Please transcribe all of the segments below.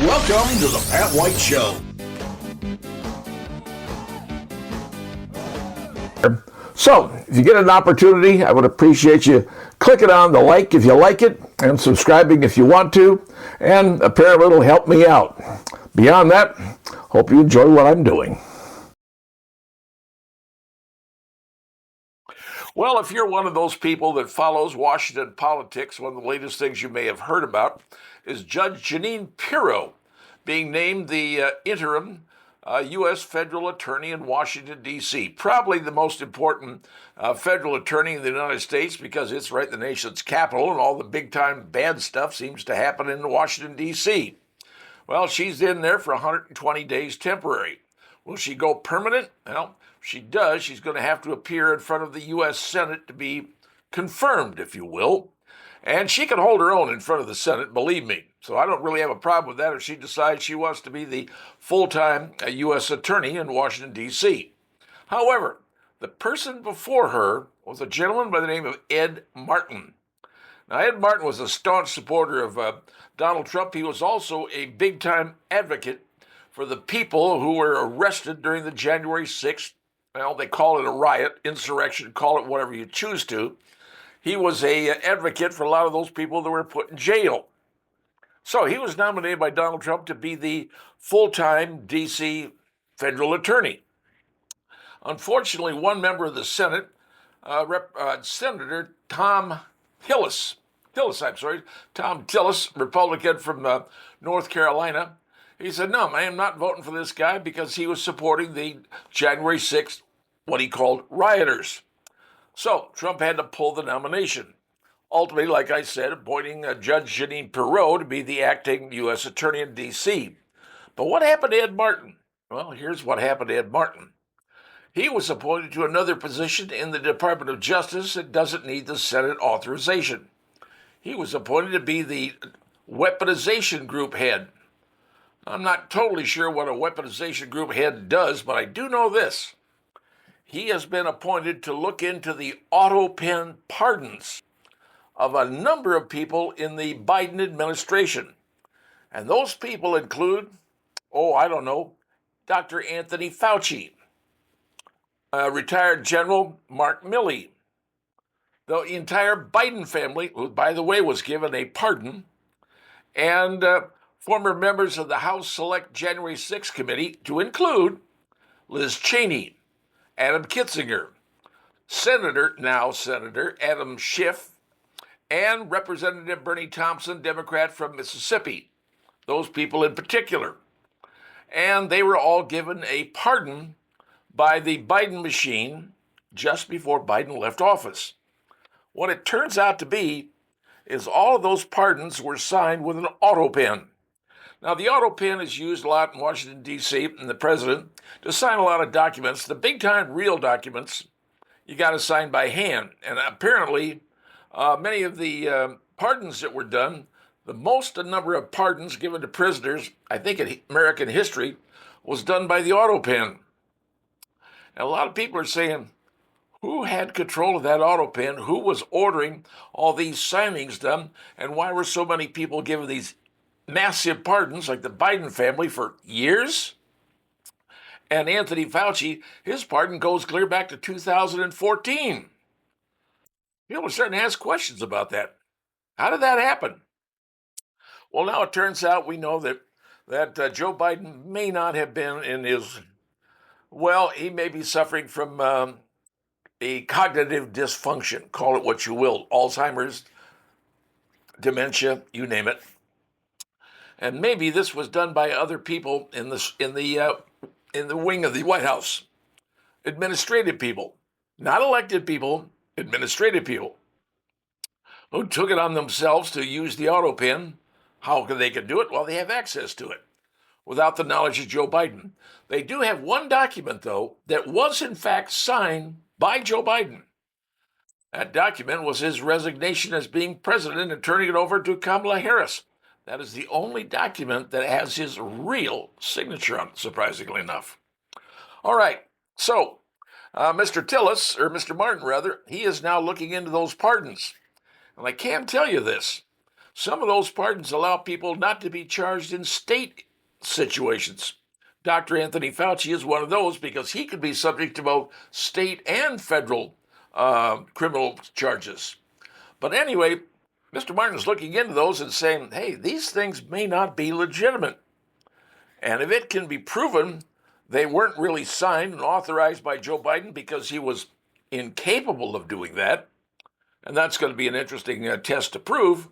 Welcome to the Pat White Show. So, if you get an opportunity, I would appreciate you clicking on the like if you like it, and subscribing if you want to, and apparently it'll help me out. Beyond that, hope you enjoy what I'm doing. Well, if you're one of those people that follows Washington politics, one of the latest things you may have heard about is Judge Jeanine Pirro being named the interim U.S. federal attorney in Washington, D.C. Probably the most important federal attorney in the United States because it's right in the nation's capital and all the big-time bad stuff seems to happen in Washington, D.C. Well, she's in there for 120 days temporary. Will she go permanent? Well, if she does, she's going to have to appear in front of the U.S. Senate to be confirmed, if you will. And she can hold her own in front of the Senate, believe me. So I don't really have a problem with that if she decides she wants to be the full-time U.S. attorney in Washington, D.C. However, the person before her was a gentleman by the name of Ed Martin. Now, Ed Martin was a staunch supporter of Donald Trump. He was also a big-time advocate for the people who were arrested during the January 6th, well, they call it a riot, insurrection, call it whatever you choose to. He was an advocate for a lot of those people that were put in jail. So he was nominated by Donald Trump to be the full-time D.C. federal attorney. Unfortunately, one member of the Senate, Senator Tom Tillis, Republican from North Carolina, he said, no, I am not voting for this guy because he was supporting the January 6th, what he called rioters. So Trump had to pull the nomination. Ultimately, like I said, appointing Judge Jeanine Pirro to be the acting U.S. attorney in D.C. But what happened to Ed Martin? Well, here's what happened to Ed Martin. He was appointed to another position in the Department of Justice that doesn't need the Senate authorization. He was appointed to be the weaponization group head. I'm not totally sure what a weaponization group head does, but I do know this. He has been appointed to look into the auto pen pardons of a number of people in the Biden administration. And those people include, Dr. Anthony Fauci, retired General Mark Milley, the entire Biden family, who, by the way, was given a pardon, and former members of the House Select January 6th Committee, to include Liz Cheney, Adam Kinzinger, Senator Adam Schiff, and Representative Bernie Thompson, Democrat from Mississippi, those people in particular. And they were all given a pardon by the Biden machine just before Biden left office. What it turns out to be is all of those pardons were signed with an auto pen. Now, the auto pen is used a lot in Washington, D.C., and the president to sign a lot of documents. The big-time real documents, you got to sign by hand. And apparently, many of the pardons that were done, the most number of pardons given to prisoners, I think in American history, was done by the auto pen. And a lot of people are saying, who had control of that auto pen? Who was ordering all these signings done? And why were so many people given these massive pardons, like the Biden family, for years? And Anthony Fauci, his pardon goes clear back to 2014. People are starting to ask questions about that. How did that happen? Well, now it turns out we know that Joe Biden may not have been in his, he may be suffering from a cognitive dysfunction. Call it what you will, Alzheimer's, dementia, you name it. And maybe this was done by other people in the wing of the White House, administrative people, not elected people, administrative people, who took it on themselves to use the auto pen. How they could do it? Well, they have access to it without the knowledge of Joe Biden. They do have one document, though, that was in fact signed by Joe Biden. That document was his resignation as being president and turning it over to Kamala Harris. That is the only document that has his real signature on it, surprisingly enough. All right, so Mr. Martin rather, he is now looking into those pardons. And I can tell you this. Some of those pardons allow people not to be charged in state situations. Dr. Anthony Fauci is one of those because he could be subject to both state and federal criminal charges. But anyway, Mr. Martin is looking into those and saying, hey, these things may not be legitimate. And if it can be proven they weren't really signed and authorized by Joe Biden because he was incapable of doing that, and that's going to be an interesting test to prove,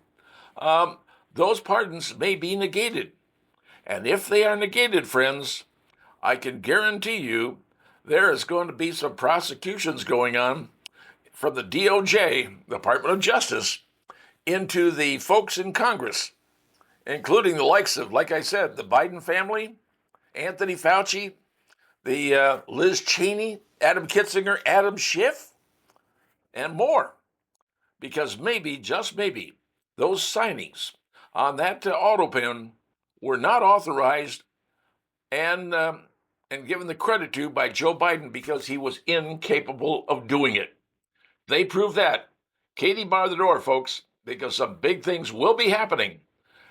those pardons may be negated. And if they are negated, friends, I can guarantee you there is going to be some prosecutions going on from the DOJ, Department of Justice, into the folks in Congress, including the likes of, like I said, the Biden family, Anthony Fauci, the Liz Cheney, Adam Kitzinger, Adam Schiff, and more. Because maybe, just maybe, those signings on that auto pen were not authorized and given the credit to by Joe Biden because he was incapable of doing it. They proved that. Katie, bar the door, folks, because some big things will be happening,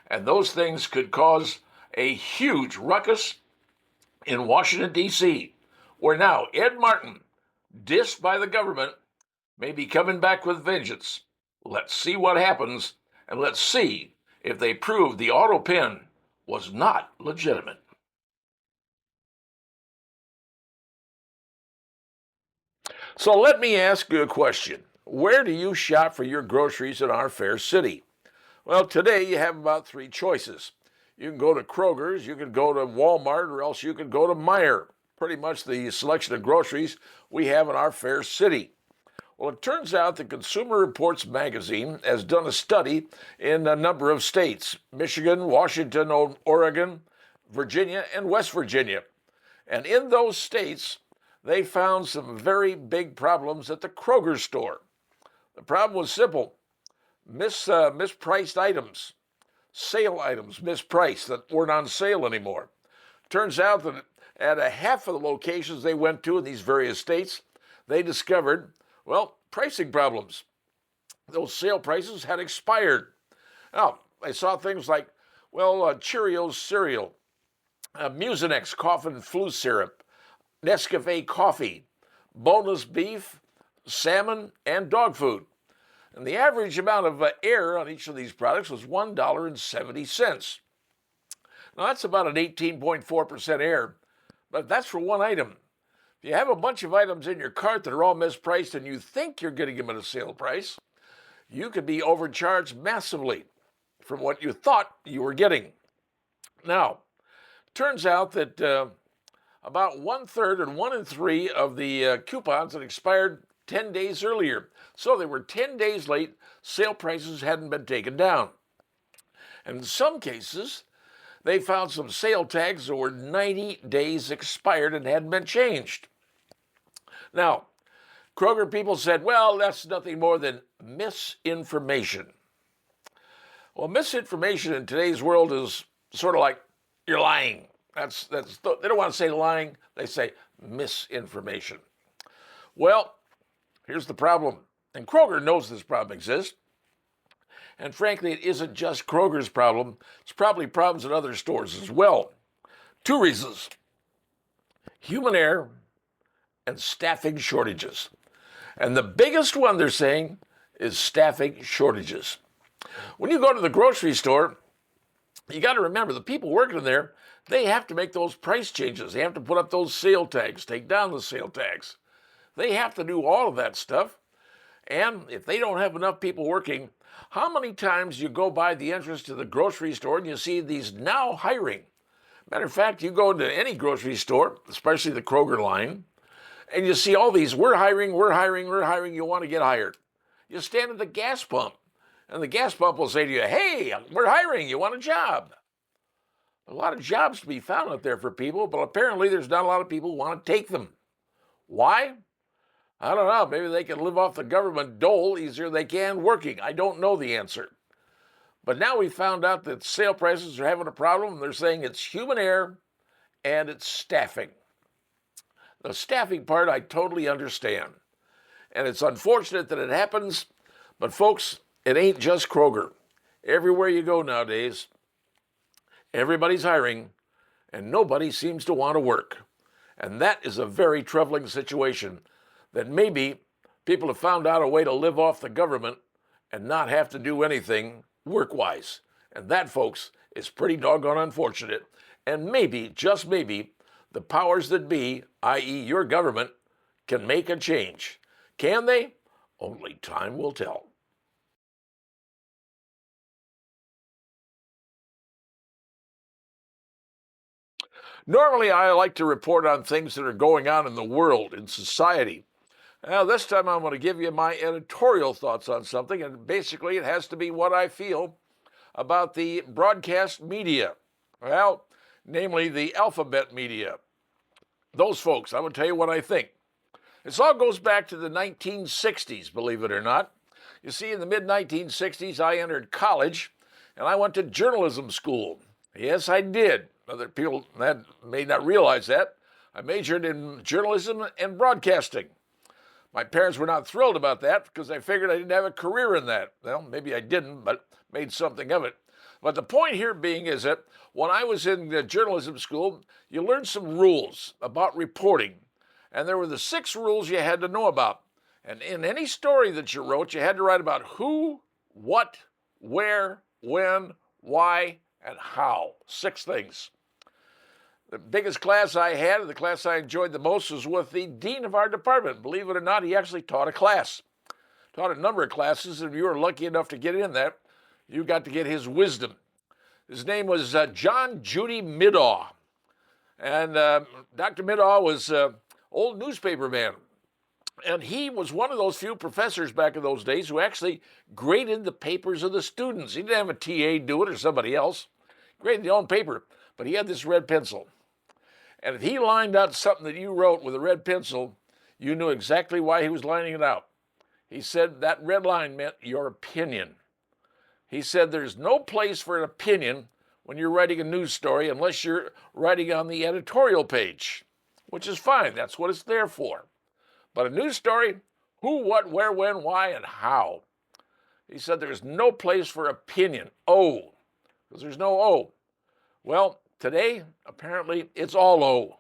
and those things could cause a huge ruckus in Washington, D.C., where now Ed Martin, dissed by the government, may be coming back with vengeance. Let's see what happens, and let's see if they prove the auto pen was not legitimate. So let me ask you a question. Where do you shop for your groceries in our fair city? Well, today you have about three choices. You can go to Kroger's, you can go to Walmart, or else you can go to Meijer. Pretty much the selection of groceries we have in our fair city. Well, it turns out the Consumer Reports magazine has done a study in a number of states: Michigan, Washington, Oregon, Virginia, and West Virginia. And in those states, they found some very big problems at the Kroger store. The problem was simple: mispriced items, sale items mispriced that weren't on sale anymore. Turns out that at a half of the locations they went to in these various states, they discovered, well, pricing problems. Those sale prices had expired. Now, they saw things like, Cheerios cereal, Mucinex cough and flu syrup, Nescafe coffee, boneless beef, salmon, and dog food. And the average amount of air on each of these products was $1.70. Now, that's about an 18.4% air, but that's for one item. If you have a bunch of items in your cart that are all mispriced and you think you're getting them at a sale price, you could be overcharged massively from what you thought you were getting. Now, turns out that about 1/3 and 1 in 3 of the coupons had expired 10 days earlier. So they were 10 days late. Sale prices hadn't been taken down. And in some cases, they found some sale tags that were 90 days expired and hadn't been changed. Now, Kroger people said, well, that's nothing more than misinformation. Well, misinformation in today's world is sort of like you're lying. That's they don't want to say lying, they say misinformation. Well, here's the problem. And Kroger knows this problem exists. And frankly, it isn't just Kroger's problem. It's probably problems in other stores as well. Two reasons: human error and staffing shortages. And the biggest one, they're saying, is staffing shortages. When you go to the grocery store, you got to remember the people working there, they have to make those price changes. They have to put up those sale tags, take down the sale tags. They have to do all of that stuff. And if they don't have enough people working, how many times you go by the entrance to the grocery store and you see these now hiring? Matter of fact, you go to any grocery store, especially the Kroger line, and you see all these, we're hiring, you want to get hired. You stand at the gas pump, and the gas pump will say to you, hey, we're hiring, you want a job? A lot of jobs to be found out there for people, but apparently there's not a lot of people who want to take them. Why? I don't know. Maybe they can live off the government dole easier than they can working. I don't know the answer. But now we found out that sale prices are having a problem, and they're saying it's human error and it's staffing. The staffing part, I totally understand. And it's unfortunate that it happens, but folks, it ain't just Kroger. Everywhere you go nowadays, everybody's hiring, and nobody seems to want to work. And that is a very troubling situation that maybe people have found out a way to live off the government and not have to do anything work-wise. And that, folks, is pretty doggone unfortunate. And maybe, just maybe, the powers that be, i.e. your government, can make a change. Can they? Only time will tell. Normally, I like to report on things that are going on in the world, in society. Now, this time I'm going to give you my editorial thoughts on something, and basically it has to be what I feel about the broadcast media. Well, namely the alphabet media. Those folks, I will tell you what I think. This all goes back to the 1960s, believe it or not. You see, in the mid-1960s, I entered college, and I went to journalism school. Yes, I did. Other people that may not realize that. I majored in journalism and broadcasting. My parents were not thrilled about that because they figured I didn't have a career in that. Well, maybe I didn't, but made something of it. But the point here being is that when I was in the journalism school, you learned some rules about reporting. And there were the 6 rules you had to know about. And in any story that you wrote, you had to write about who, what, where, when, why, and how. 6 things. The biggest class I had, and the class I enjoyed the most, was with the dean of our department. Believe it or not, he actually taught a class. Taught a number of classes, and if you were lucky enough to get in that, you got to get his wisdom. His name was John Judy Middaugh. And Dr. Middaugh was an old newspaper man. And he was one of those few professors back in those days who actually graded the papers of the students. He didn't have a TA do it or somebody else. Graded his own paper, but he had this red pencil. And if he lined out something that you wrote with a red pencil, you knew exactly why he was lining it out. He said that red line meant your opinion. He said there's no place for an opinion when you're writing a news story unless you're writing on the editorial page, which is fine. That's what it's there for. But a news story, who, what, where, when, why, and how. He said there's no place for opinion. O, because there's no O. Well, today, apparently, it's all O.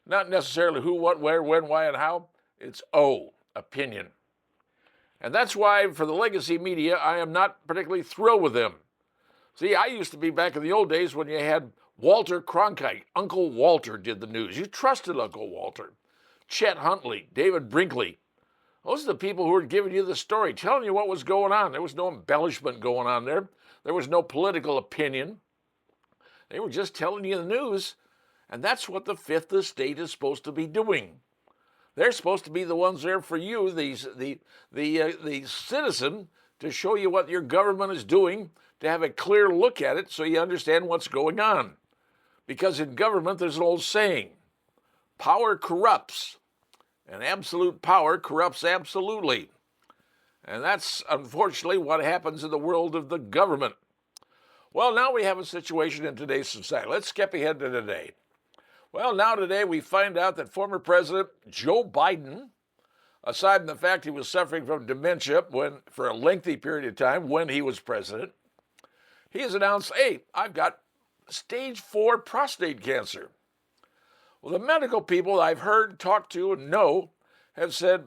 Not necessarily who, what, where, when, why, and how. It's O, opinion. And that's why, for the legacy media, I am not particularly thrilled with them. See, I used to be back in the old days when you had Walter Cronkite. Uncle Walter did the news. You trusted Uncle Walter. Chet Huntley, David Brinkley. Those are the people who were giving you the story, telling you what was going on. There was no embellishment going on there. There was no political opinion. They were just telling you the news, and that's what the Fifth Estate is supposed to be doing. They're supposed to be the ones there for you, the citizen, to show you what your government is doing, to have a clear look at it so you understand what's going on. Because in government, there's an old saying, power corrupts, and absolute power corrupts absolutely. And that's unfortunately what happens in the world of the government. Well, now we have a situation in today's society. Let's skip ahead to today. Well, now today we find out that former President Joe Biden, aside from the fact he was suffering from dementia for a lengthy period of time when he was president, he has announced, hey, I've got stage 4 prostate cancer. Well, the medical people I've heard, talked to, and know have said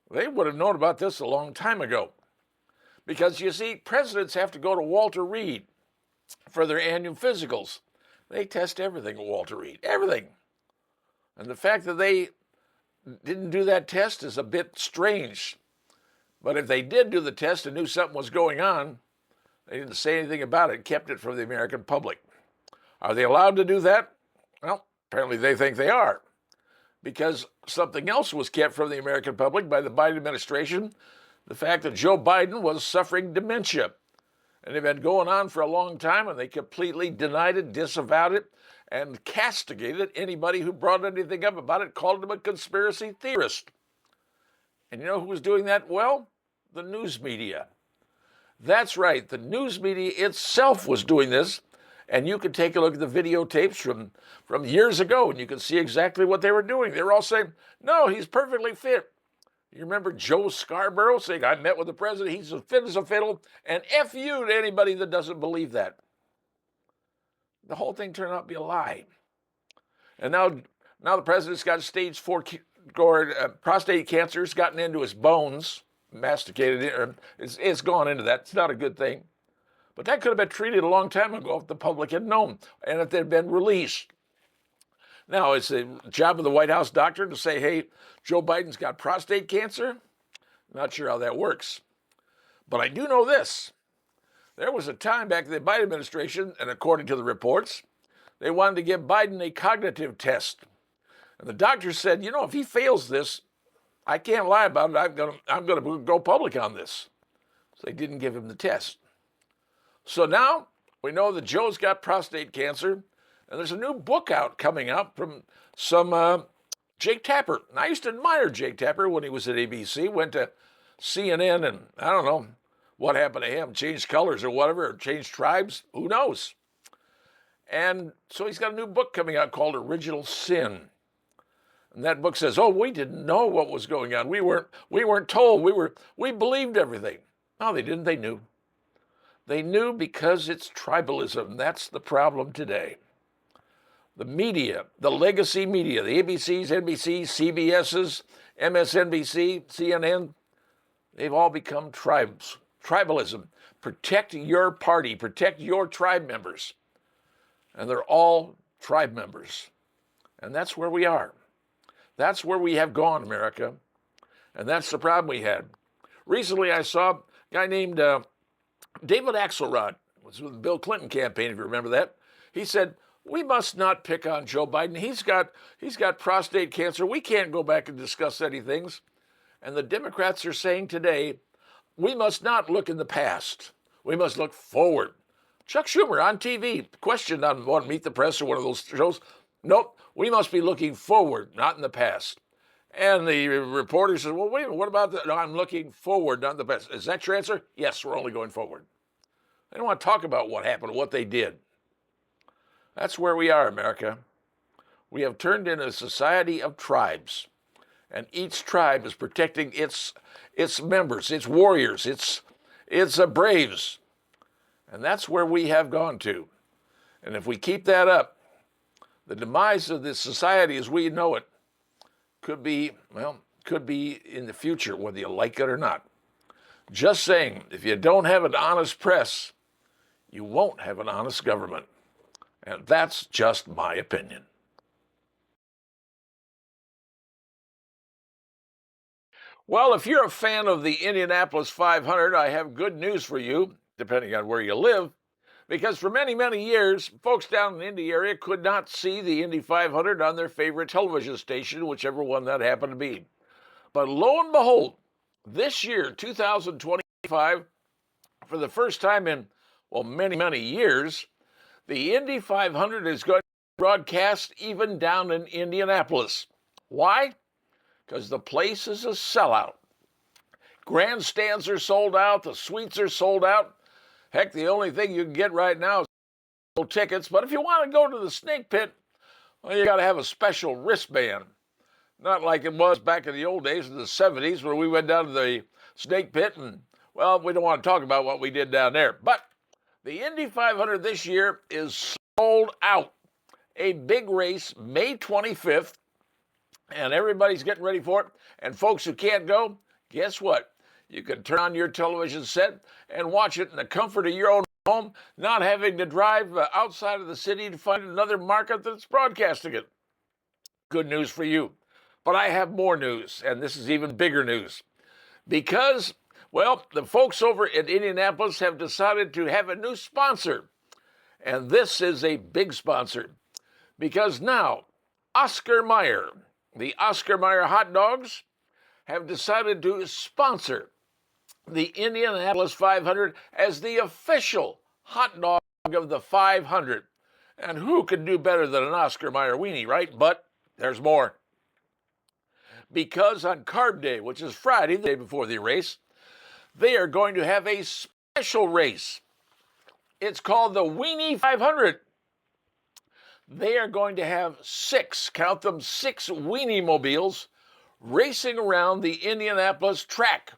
they would have known about this a long time ago. Because, you see, presidents have to go to Walter Reed for their annual physicals. They test everything at Walter Reed, everything. And the fact that they didn't do that test is a bit strange. But if they did do the test and knew something was going on, they didn't say anything about it, kept it from the American public. Are they allowed to do that? Well, apparently they think they are. Because something else was kept from the American public by the Biden administration, the fact that Joe Biden was suffering dementia. And it had been going on for a long time, and they completely denied it, disavowed it, and castigated anybody who brought anything up about it, called him a conspiracy theorist. And you know who was doing that? Well, the news media. That's right, the news media itself was doing this, And you can take a look at the videotapes from years ago, and you can see exactly what they were doing. They were all saying, no, he's perfectly fit. You remember Joe Scarborough saying, I met with the president, he's as fit as a fiddle, and F you to anybody that doesn't believe that. The whole thing turned out to be a lie. And now the president's got stage 4 prostate cancer. It's gotten into his bones, masticated it. It's gone into that. It's not a good thing. But that could have been treated a long time ago if the public had known and if they'd been released. Now, it's the job of the White House doctor to say, hey, Joe Biden's got prostate cancer. Not sure how that works. But I do know this. There was a time back in the Biden administration, and according to the reports, they wanted to give Biden a cognitive test. And the doctor said, if he fails this, I can't lie about it. I'm going to go public on this. So they didn't give him the test. So now we know that Joe's got prostate cancer, and there's a new book out coming out from some Jake Tapper. And I used to admire Jake Tapper when he was at ABC, went to CNN, and I don't know what happened to him, changed colors or whatever, or changed tribes, who knows? And so he's got a new book coming out called Original Sin. And that book says, we didn't know what was going on. We weren't told. We believed everything. No, they didn't. They knew. They knew because it's tribalism. That's the problem today. The media, the legacy media, the ABCs, NBCs, CBSs, MSNBC, CNN, they've all become tribes. Tribalism. Protect your party. Protect your tribe members. And they're all tribe members. And that's where we are. That's where we have gone, America. And that's the problem we had. Recently, I saw a guy named David Axelrod. Was with the Bill Clinton campaign, if you remember that. He said, we must not pick on Joe Biden. He's got prostate cancer. We can't go back and discuss any things. And the Democrats are saying today, we must not look in the past. We must look forward. Chuck Schumer on TV, questioned on Meet the Press or one of those shows. Nope, we must be looking forward, not in the past. And the reporter says, well, wait a minute, what about that? No, I'm looking forward, not in the past. Is that your answer? Yes, we're only going forward. They don't want to talk about what happened, what they did. That's where we are, America. We have turned into a society of tribes. And each tribe is protecting its members, its warriors, its braves. And that's where we have gone to. And if we keep that up, the demise of this society as we know it could be in the future, whether you like it or not. Just saying, if you don't have an honest press, you won't have an honest government. And that's just my opinion. Well, if you're a fan of the Indianapolis 500, I have good news for you, depending on where you live, because for many, many years, folks down in the Indy area could not see the Indy 500 on their favorite television station, whichever one that happened to be. But lo and behold, this year, 2025, for the first time in, many, many years, the Indy 500 is going to broadcast even down in Indianapolis. Why? Because the place is a sellout. Grandstands are sold out. The suites are sold out. Heck, the only thing you can get right now is tickets. But if you want to go to the snake pit, you got to have a special wristband. Not like it was back in the old days in the 70s where we went down to the snake pit and, we don't want to talk about what we did down there. But the Indy 500 this year is sold out. A big race, May 25th. And everybody's getting ready for it. And folks who can't go, guess what? You can turn on your television set and watch it in the comfort of your own home, not having to drive outside of the city to find another market that's broadcasting it. Good news for you. But I have more news, and this is even bigger news. Because, the folks over at Indianapolis have decided to have a new sponsor. And this is a big sponsor. Because now, Oscar Mayer, the Oscar Mayer hot dogs, have decided to sponsor the Indianapolis 500 as the official hot dog of the 500. And who could do better than an Oscar Mayer weenie, right? But there's more. Because on Carb Day, which is Friday, the day before the race, they are going to have a special race. It's called the Weenie 500. They are going to have count them, six Weenie mobiles racing around the Indianapolis track.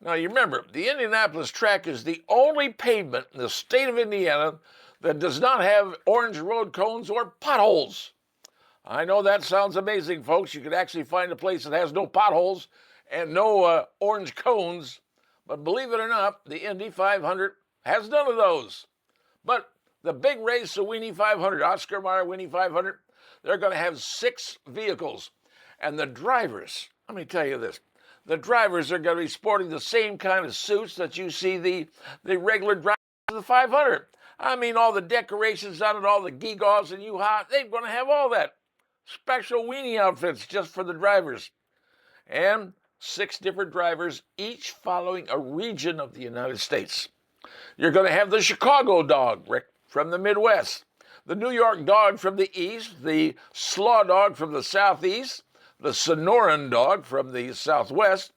Now, you remember, the Indianapolis track is the only pavement in the state of Indiana that does not have orange road cones or potholes. I know that sounds amazing, folks. You could actually find a place that has no potholes and no orange cones. But believe it or not, the Indy 500 has none of those. But the big race, the Weenie 500, Oscar Mayer Weenie 500, they're going to have six vehicles. And the drivers, let me tell you this, the drivers are going to be sporting the same kind of suits that you see the regular drivers of the 500. I mean, all the decorations on it, all the gewgaws and yoo-ha, they're going to have all that. Special weenie outfits just for the drivers. And six different drivers, each following a region of the United States. You're going to have the Chicago dog, Rick, from the Midwest, the New York dog from the East, the Slaw dog from the Southeast, the Sonoran dog from the Southwest,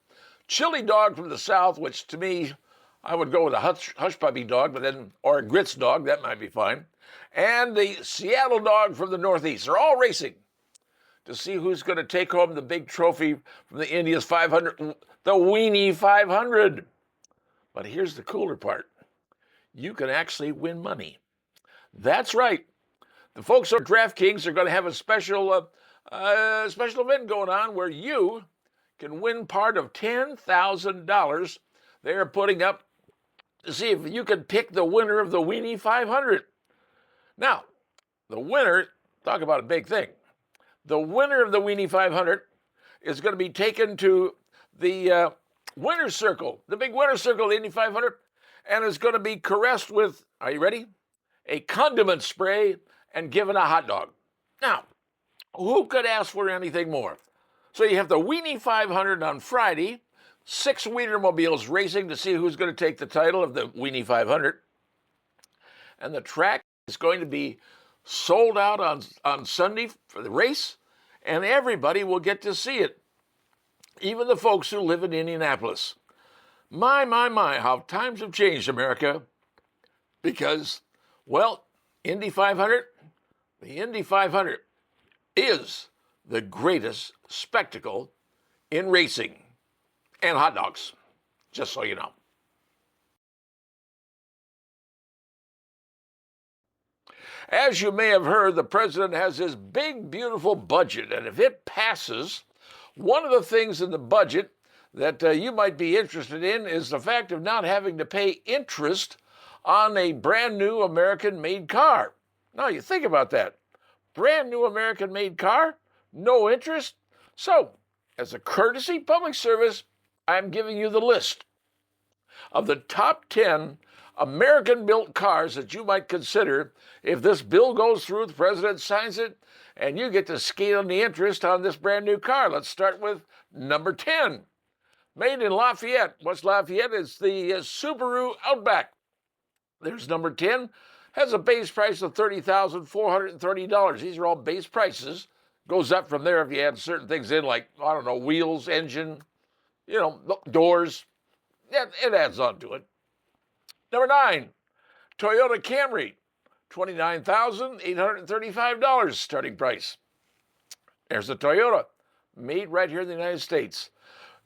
Chili dog from the South, which to me, I would go with a hush puppy dog, or a grits dog, that might be fine, and the Seattle dog from the Northeast. They're all racing to see who's going to take home the big trophy from the India's 500, the Weenie 500. But here's the cooler part. You can actually win money. That's right. The folks at DraftKings are going to have a special event going on where you can win part of $10,000 they're putting up to see if you can pick the winner of the Weenie 500. Now, the winner, talk about a big thing. The winner of the Weenie 500 is going to be taken to the winner's circle, the big winner's circle of the Indy 500, and is going to be caressed with, are you ready? A condiment spray and given a hot dog. Now, who could ask for anything more? So you have the Weenie 500 on Friday, six Wienermobiles racing to see who's going to take the title of the Weenie 500. And the track is going to be sold out on Sunday for the race, and everybody will get to see it, even the folks who live in Indianapolis. My, how times have changed, America, because, well, the Indy 500 is the greatest spectacle in racing and hot dogs, just so you know. As you may have heard, the president has this big, beautiful budget, and if it passes, one of the things in the budget that you might be interested in is the fact of not having to pay interest on a brand new American-made car. Now, you think about that. Brand new American-made car, no interest. So, as a courtesy public service, I'm giving you the list of the top 10 American-built cars that you might consider if this bill goes through, the president signs it, and you get to skate on the interest on this brand new car. Let's start with number 10. Made in Lafayette. What's Lafayette? It's the Subaru Outback. There's number 10. Has a base price of $30,430. These are all base prices. Goes up from there if you add certain things in, like, I don't know, wheels, engine, doors. Yeah, it adds on to it. Number 9, Toyota Camry, $29,835 starting price. There's the Toyota, made right here in the United States.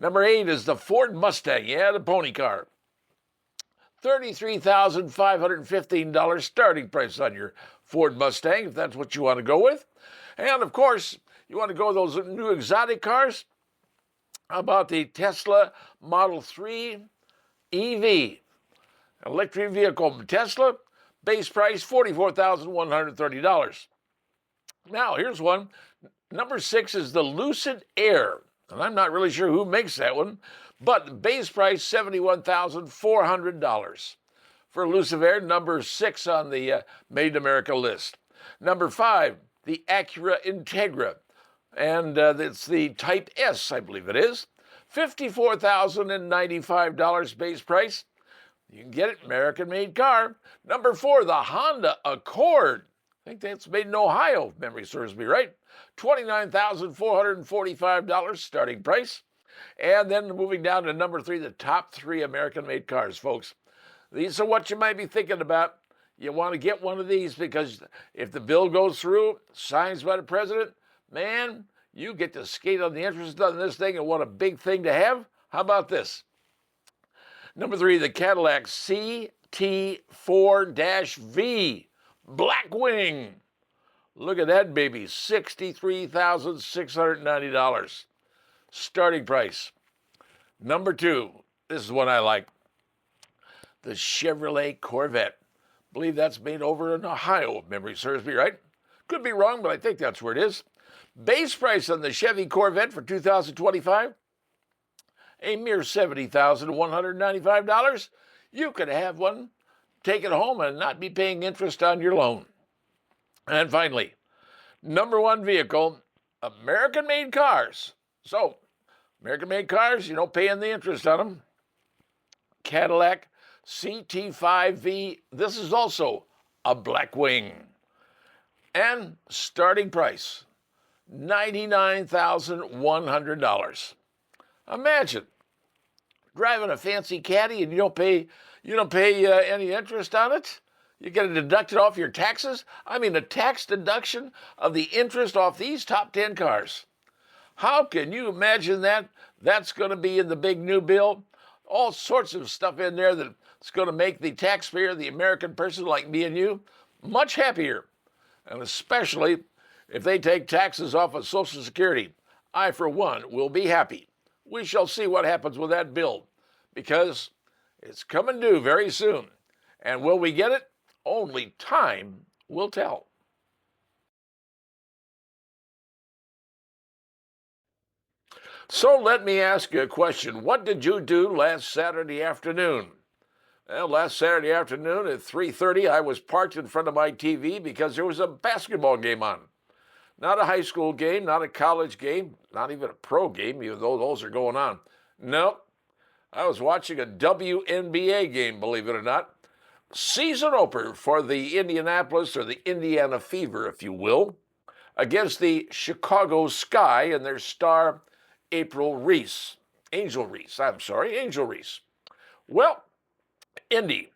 Number 8 is the Ford Mustang, the pony car. $33,515 starting price on your Ford Mustang, if that's what you want to go with. And, of course, you want to go with those new exotic cars? How about the Tesla Model 3 EV? Electric vehicle from Tesla, base price $44,130. Now, here's one. Number 6 is the Lucid Air. And I'm not really sure who makes that one, but base price $71,400 for Lucid Air, number 6 on the Made in America list. Number 5, the Acura Integra, and it's the Type S, I believe it is. $54,095 base price. You can get it, American-made car. Number 4, the Honda Accord. I think that's made in Ohio, if memory serves me right. $29,445 starting price. And then moving down to number 3, the top 3 American-made cars, folks. These are what you might be thinking about. You want to get one of these because if the bill goes through, signed by the president, man, you get to skate on the interest on this thing, and what a big thing to have. How about this? Number 3, the Cadillac CT4-V Blackwing. Look at that baby, $63,690 starting price. Number 2, this is one I like, the Chevrolet Corvette. I believe that's made over in Ohio, if memory serves me right. Could be wrong, but I think that's where it is. Base price on the Chevy Corvette for 2025, a mere $70,195. You could have one, take it home, and not be paying interest on your loan. And finally, number 1 vehicle, American-made cars. So, American-made cars, paying the interest on them. Cadillac CT5V. This is also a Blackwing. And starting price, $99,100. Imagine driving a fancy caddy and you don't pay any interest on it. You get it deducted off your taxes. I mean, a tax deduction of the interest off these top 10 cars. How can you imagine that? That's going to be in the big new bill. All sorts of stuff in there that's going to make the taxpayer, the American person like me and you, much happier. And especially if they take taxes off of Social Security. I, for one, will be happy. We shall see what happens with that bill because it's coming due very soon. And will we get it? Only time will tell. So let me ask you a question. What did you do last Saturday afternoon? Well, last Saturday afternoon at 3:30, I was parked in front of my TV because there was a basketball game on. Not a high school game, not a college game, not even a pro game, even though those are going on. Nope. I was watching a WNBA game, believe it or not. Season opener for the Indianapolis, or the Indiana Fever, if you will, against the Chicago Sky and their star, Angel Reese. Well, Indy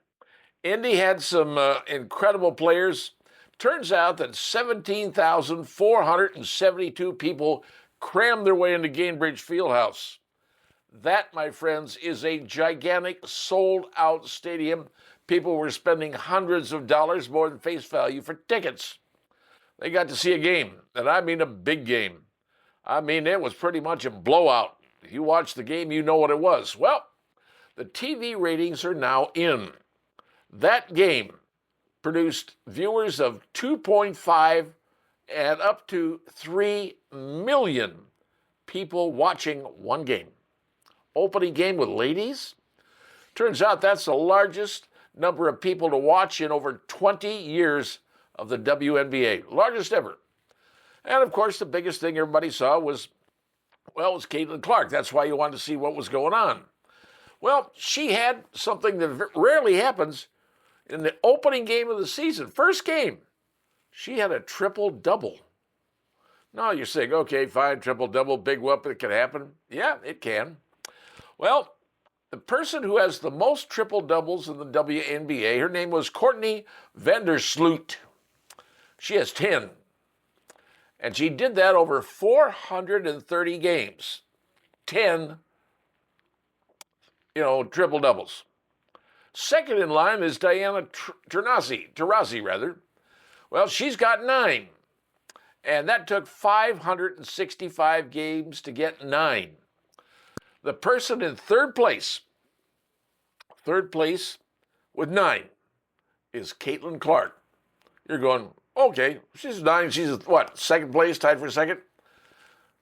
had some incredible players. Turns out that 17,472 people crammed their way into Gainbridge Fieldhouse. That, my friends, is a gigantic sold-out stadium. People were spending hundreds of dollars more than face value for tickets. They got to see a game, and I mean a big game. I mean, it was pretty much a blowout. If you watched the game, you know what it was. Well, the TV ratings are now in. That game produced viewers of 2.5 and up to 3 million people watching one game. Opening game with ladies. Turns out that's the largest number of people to watch in over 20 years of the WNBA. Largest ever. And of course, the biggest thing everybody saw was Caitlin Clark. That's why you wanted to see what was going on. Well, she had something that rarely happens in the opening game of the season. First game, she had a triple-double. Now you're saying, okay, fine, triple-double, big whoop, it can happen. Yeah, it can. Well, the person who has the most triple-doubles in the WNBA, her name was Courtney Vandersloot. She has 10. And she did that over 430 games. 10, triple-doubles. Second in line is Diana Taurasi. Well, she's got 9. And that took 565 games to get 9. The person in third place with 9, is Caitlin Clark. You're going, okay, she's 9. She's second place, tied for second?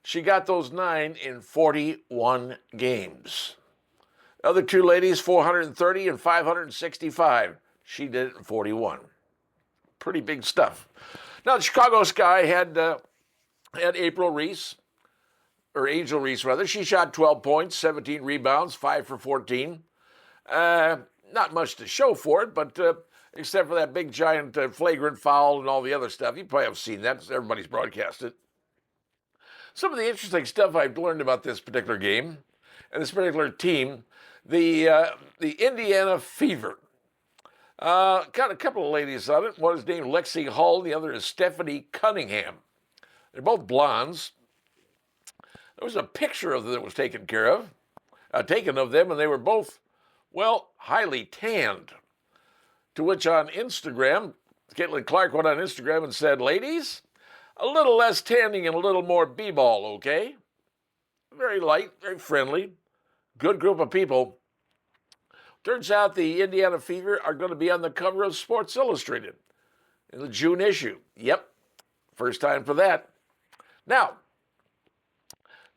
She got those 9 in 41 games. The other two ladies, 430 and 565. She did it in 41. Pretty big stuff. Now, the Chicago Sky had Angel Reese. She shot 12 points, 17 rebounds, 5 for 14. Not much to show for it, but except for that big, giant flagrant foul and all the other stuff. You probably have seen that. Everybody's broadcasted. Some of the interesting stuff I've learned about this particular game and this particular team, the Indiana Fever. Got a couple of ladies on it. One is named Lexi Hull. The other is Stephanie Cunningham. They're both blondes. There was a picture of them that was taken of them, and they were both, well, highly tanned. To which on Instagram, Caitlin Clark went on Instagram and said, ladies, a little less tanning and a little more b-ball, okay? Very light, very friendly, good group of people. Turns out the Indiana Fever are going to be on the cover of Sports Illustrated in the June issue. Yep, first time for that. Now,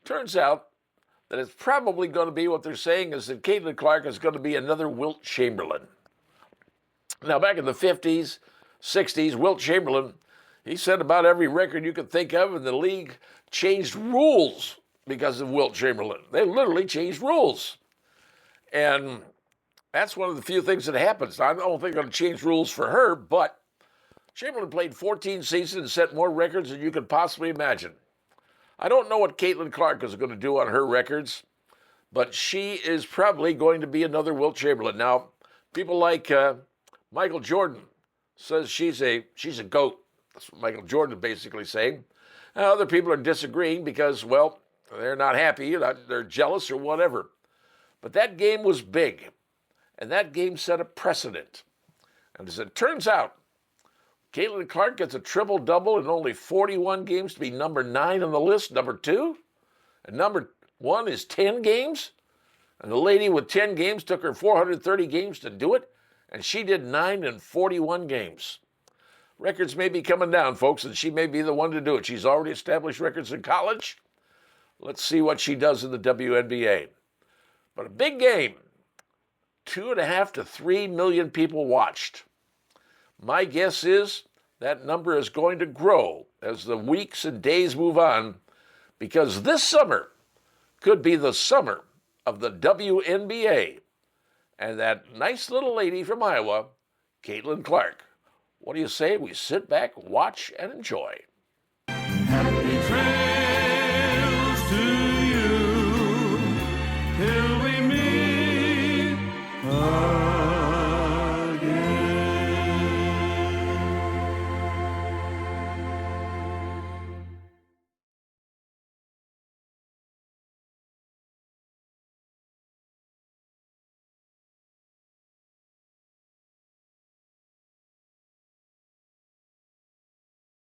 turns out that it's probably going to be what they're saying is that Caitlin Clark is going to be another Wilt Chamberlain. Now, back in the 50s, 60s, Wilt Chamberlain, he set about every record you could think of, and the league changed rules because of Wilt Chamberlain. They literally changed rules. And that's one of the few things that happens. I don't think they're going to change rules for her, but Chamberlain played 14 seasons and set more records than you could possibly imagine. I don't know what Caitlin Clark is going to do on her records, but she is probably going to be another Wilt Chamberlain. Now, people like Michael Jordan says she's a GOAT. That's what Michael Jordan is basically saying. Now, other people are disagreeing because, well, they're not happy, they're jealous or whatever. But that game was big, and that game set a precedent. And as it turns out, Caitlin Clark gets a triple-double in only 41 games to be number 9 on the list, number 2. And number 1 is 10 games. And the lady with 10 games took her 430 games to do it, and she did 9 in 41 games. Records may be coming down, folks, and she may be the one to do it. She's already established records in college. Let's see what she does in the WNBA. But a big game. 2.5 to 3 million people watched. My guess is that number is going to grow as the weeks and days move on, because this summer could be the summer of the WNBA and that nice little lady from Iowa, Caitlin Clark. What do you say we sit back, watch, and enjoy?